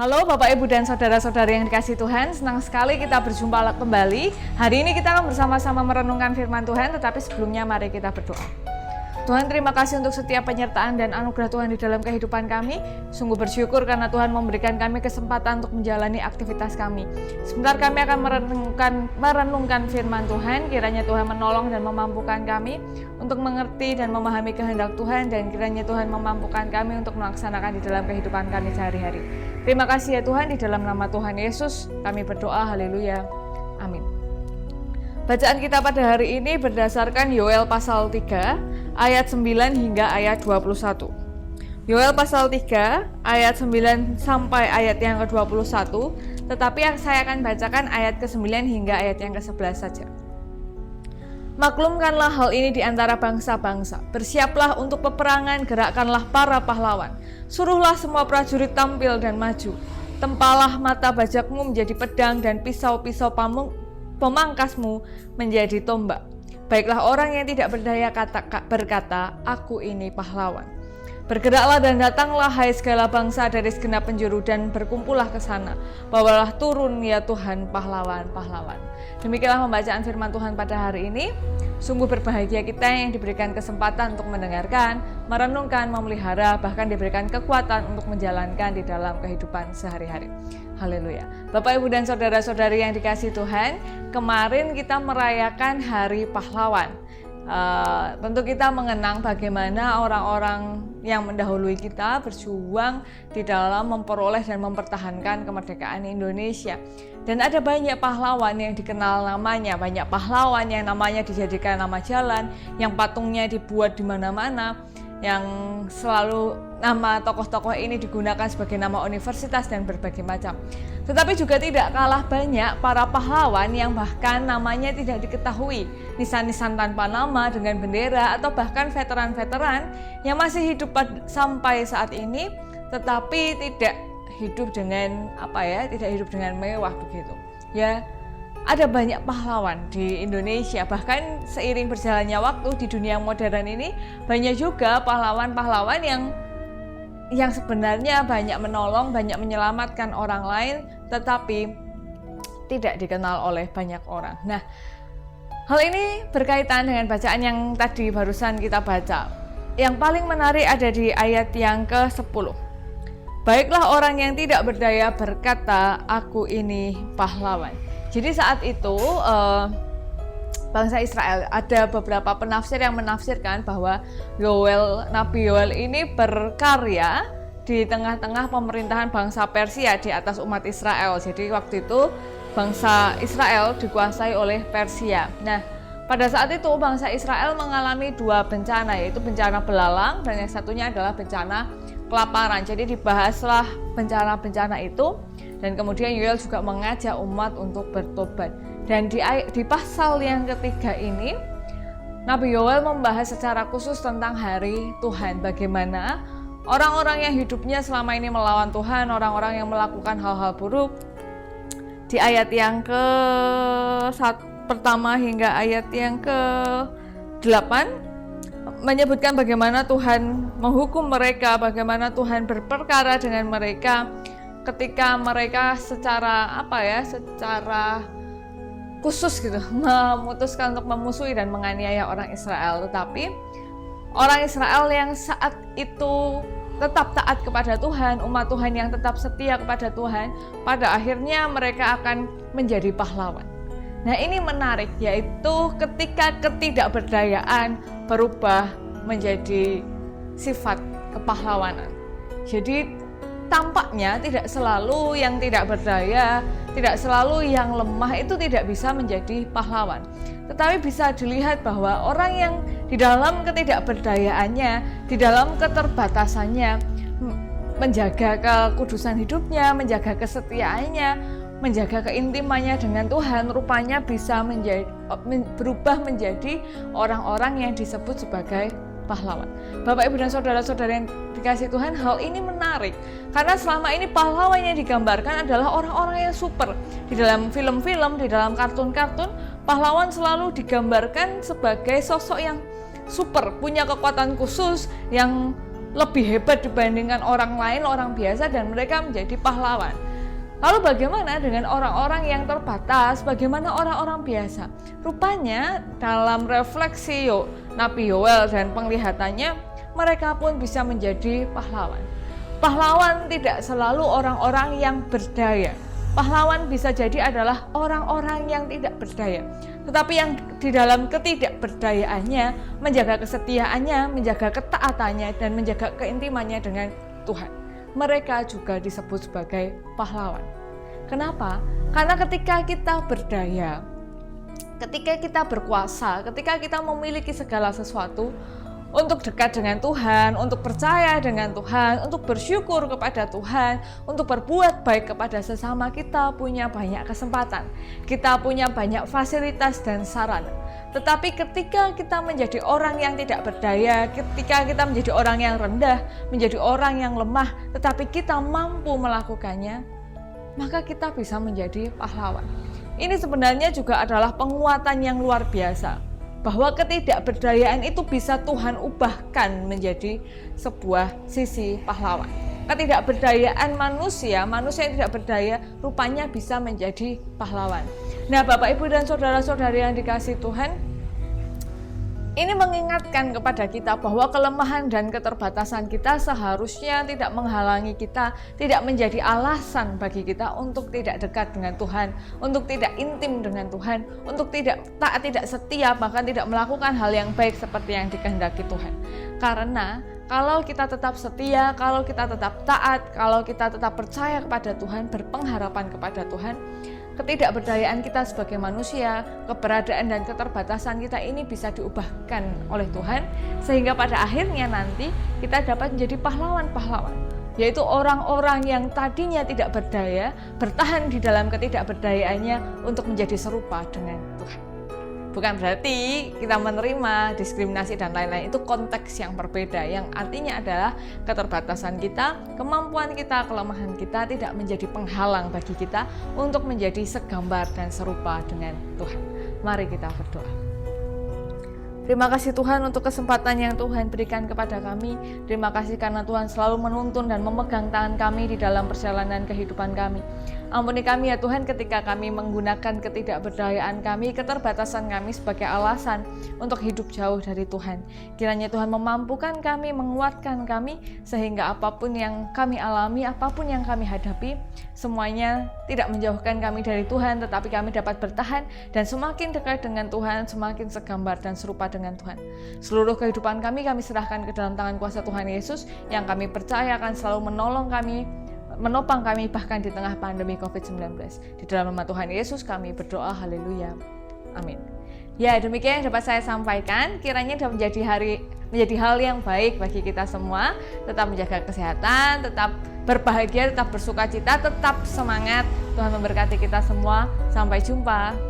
Halo Bapak Ibu dan Saudara-saudari yang dikasihi Tuhan, senang sekali kita berjumpa kembali. Hari ini kita akan bersama-sama merenungkan firman Tuhan, tetapi sebelumnya mari kita berdoa. Tuhan, terima kasih untuk setiap penyertaan dan anugerah Tuhan di dalam kehidupan kami. Sungguh bersyukur karena Tuhan memberikan kami kesempatan untuk menjalani aktivitas kami. Sebentar kami akan merenungkan firman Tuhan. Kiranya Tuhan menolong dan memampukan kami untuk mengerti dan memahami kehendak Tuhan, dan kiranya Tuhan memampukan kami untuk melaksanakan di dalam kehidupan kami sehari-hari. Terima kasih ya Tuhan, di dalam nama Tuhan Yesus kami berdoa, haleluya, amin. Bacaan kita pada hari ini berdasarkan Yoel pasal 3 ayat 9 hingga ayat 21. Yoel pasal 3 ayat 9 sampai ayat yang ke-21, tetapi saya akan bacakan ayat ke-9 hingga ayat yang ke-11 saja. Maklumkanlah hal ini di antara bangsa-bangsa. Bersiaplah untuk peperangan, gerakkanlah para pahlawan. Suruhlah semua prajurit tampil dan maju. Tempalah mata bajakmu menjadi pedang dan pisau-pisau pemangkasmu menjadi tombak. Baiklah orang yang tidak berdaya berkata, aku ini pahlawan. Bergeraklah dan datanglah hai segala bangsa dari segenap penjuru dan berkumpullah ke sana. Bawalah turun ya Tuhan pahlawan-pahlawan. Demikianlah pembacaan firman Tuhan pada hari ini. Sungguh berbahagia kita yang diberikan kesempatan untuk mendengarkan, merenungkan, memelihara, bahkan diberikan kekuatan untuk menjalankan di dalam kehidupan sehari-hari. Haleluya. Bapak, Ibu, dan Saudara-saudari yang dikasihi Tuhan, kemarin kita merayakan Hari Pahlawan. Tentu kita mengenang bagaimana orang-orang yang mendahului kita berjuang di dalam memperoleh dan mempertahankan kemerdekaan Indonesia. Dan ada banyak pahlawan yang dikenal namanya, banyak pahlawan yang namanya dijadikan nama jalan, yang patungnya dibuat di mana-mana, yang selalu nama tokoh-tokoh ini digunakan sebagai nama universitas dan berbagai macam. Tetapi juga tidak kalah banyak para pahlawan yang bahkan namanya tidak diketahui, nisan-nisan tanpa nama dengan bendera, atau bahkan veteran-veteran yang masih hidup sampai saat ini, tetapi tidak hidup dengan tidak hidup dengan mewah begitu. Ya, ada banyak pahlawan di Indonesia, bahkan seiring berjalannya waktu di dunia modern ini banyak juga pahlawan-pahlawan yang sebenarnya banyak menolong, banyak menyelamatkan orang lain, tetapi tidak dikenal oleh banyak orang. Nah, hal ini berkaitan dengan bacaan yang tadi barusan kita baca. Yang paling menarik ada di ayat yang ke-10. Baiklah orang yang tidak berdaya berkata, aku ini pahlawan. Jadi saat itu bangsa Israel, ada beberapa penafsir yang menafsirkan bahwa Nabi Yoel ini berkarya di tengah-tengah pemerintahan bangsa Persia di atas umat Israel. Jadi waktu itu bangsa Israel dikuasai oleh Persia. Nah, pada saat itu bangsa Israel mengalami dua bencana, yaitu bencana belalang dan yang satunya adalah bencana kelaparan. Jadi dibahaslah bencana-bencana itu, dan kemudian Yoel juga mengajak umat untuk bertobat. Dan di pasal yang ketiga ini, Nabi Yoel membahas secara khusus tentang hari Tuhan. Bagaimana orang-orang yang hidupnya selama ini melawan Tuhan, orang-orang yang melakukan hal-hal buruk. Di ayat yang pertama hingga ayat yang ke-8 menyebutkan bagaimana Tuhan menghukum mereka, bagaimana Tuhan berperkara dengan mereka ketika mereka secara khusus gitu memutuskan untuk memusuhi dan menganiaya orang Israel. Tetapi orang Israel yang saat itu tetap taat kepada Tuhan, umat Tuhan yang tetap setia kepada Tuhan, pada akhirnya mereka akan menjadi pahlawan. Nah, ini menarik, yaitu ketika ketidakberdayaan berubah menjadi sifat kepahlawanan. Jadi tampaknya tidak selalu yang tidak berdaya, tidak selalu yang lemah itu tidak bisa menjadi pahlawan. Tetapi bisa dilihat bahwa orang yang di dalam ketidakberdayaannya, di dalam keterbatasannya, menjaga kekudusan hidupnya, menjaga kesetiaannya, menjaga keintimannya dengan Tuhan, rupanya bisa berubah menjadi orang-orang yang disebut sebagai pahlawan. Bapak, Ibu, dan Saudara-saudara yang dikasihi Tuhan, hal ini menarik karena selama ini pahlawan yang digambarkan adalah orang-orang yang super. Di dalam film-film, di dalam kartun-kartun, pahlawan selalu digambarkan sebagai sosok yang super, punya kekuatan khusus, yang lebih hebat dibandingkan orang lain, orang biasa, dan mereka menjadi pahlawan. Lalu bagaimana dengan orang-orang yang terbatas? Bagaimana orang-orang biasa? Rupanya dalam refleksi Nabi Yoel dan penglihatannya, mereka pun bisa menjadi pahlawan. Pahlawan tidak selalu orang-orang yang berdaya. Pahlawan bisa jadi adalah orang-orang yang tidak berdaya. Tetapi yang di dalam ketidakberdayaannya, menjaga kesetiaannya, menjaga ketaatannya, dan menjaga keintimannya dengan Tuhan, mereka juga disebut sebagai pahlawan. Kenapa? Karena ketika kita berdaya, ketika kita berkuasa, ketika kita memiliki segala sesuatu untuk dekat dengan Tuhan, untuk percaya dengan Tuhan, untuk bersyukur kepada Tuhan, untuk berbuat baik kepada sesama, kita punya banyak kesempatan, kita punya banyak fasilitas dan sarana. Tetapi ketika kita menjadi orang yang tidak berdaya, ketika kita menjadi orang yang rendah, menjadi orang yang lemah, tetapi kita mampu melakukannya, maka kita bisa menjadi pahlawan. Ini sebenarnya juga adalah penguatan yang luar biasa, bahwa ketidakberdayaan itu bisa Tuhan ubahkan menjadi sebuah sisi pahlawan. Ketidakberdayaan manusia yang tidak berdaya rupanya bisa menjadi pahlawan. Nah, Bapak, Ibu, dan saudara-saudari yang dikasihi Tuhan, ini mengingatkan kepada kita bahwa kelemahan dan keterbatasan kita seharusnya tidak menghalangi kita, tidak menjadi alasan bagi kita untuk tidak dekat dengan Tuhan, untuk tidak intim dengan Tuhan, untuk tidak taat, tidak setia, bahkan tidak melakukan hal yang baik seperti yang dikehendaki Tuhan. Karena kalau kita tetap setia, kalau kita tetap taat, kalau kita tetap percaya kepada Tuhan, berpengharapan kepada Tuhan, ketidakberdayaan kita sebagai manusia, keberadaan dan keterbatasan kita ini bisa diubahkan oleh Tuhan, sehingga pada akhirnya nanti kita dapat menjadi pahlawan-pahlawan, yaitu orang-orang yang tadinya tidak berdaya, bertahan di dalam ketidakberdayaannya untuk menjadi serupa dengan Tuhan. Bukan berarti kita menerima diskriminasi dan lain-lain, itu konteks yang berbeda, yang artinya adalah keterbatasan kita, kemampuan kita, kelemahan kita tidak menjadi penghalang bagi kita untuk menjadi segambar dan serupa dengan Tuhan. Mari kita berdoa. Terima kasih Tuhan untuk kesempatan yang Tuhan berikan kepada kami. Terima kasih karena Tuhan selalu menuntun dan memegang tangan kami di dalam perjalanan kehidupan kami. Ampuni kami ya Tuhan ketika kami menggunakan ketidakberdayaan kami, keterbatasan kami sebagai alasan untuk hidup jauh dari Tuhan. Kiranya Tuhan memampukan kami, menguatkan kami, sehingga apapun yang kami alami, apapun yang kami hadapi, semuanya tidak menjauhkan kami dari Tuhan, tetapi kami dapat bertahan dan semakin dekat dengan Tuhan, semakin segambar dan serupa dengan Tuhan. Seluruh kehidupan kami serahkan ke dalam tangan kuasa Tuhan Yesus, yang kami percaya akan selalu menolong kami, menopang kami bahkan di tengah pandemi COVID-19. Di dalam nama Tuhan Yesus kami berdoa, haleluya, amin. Ya, demikian yang dapat saya sampaikan. Kiranya dapat menjadi hal yang baik bagi kita semua. Tetap menjaga kesehatan, tetap berbahagia, tetap bersukacita, tetap semangat. Tuhan memberkati kita semua. Sampai jumpa.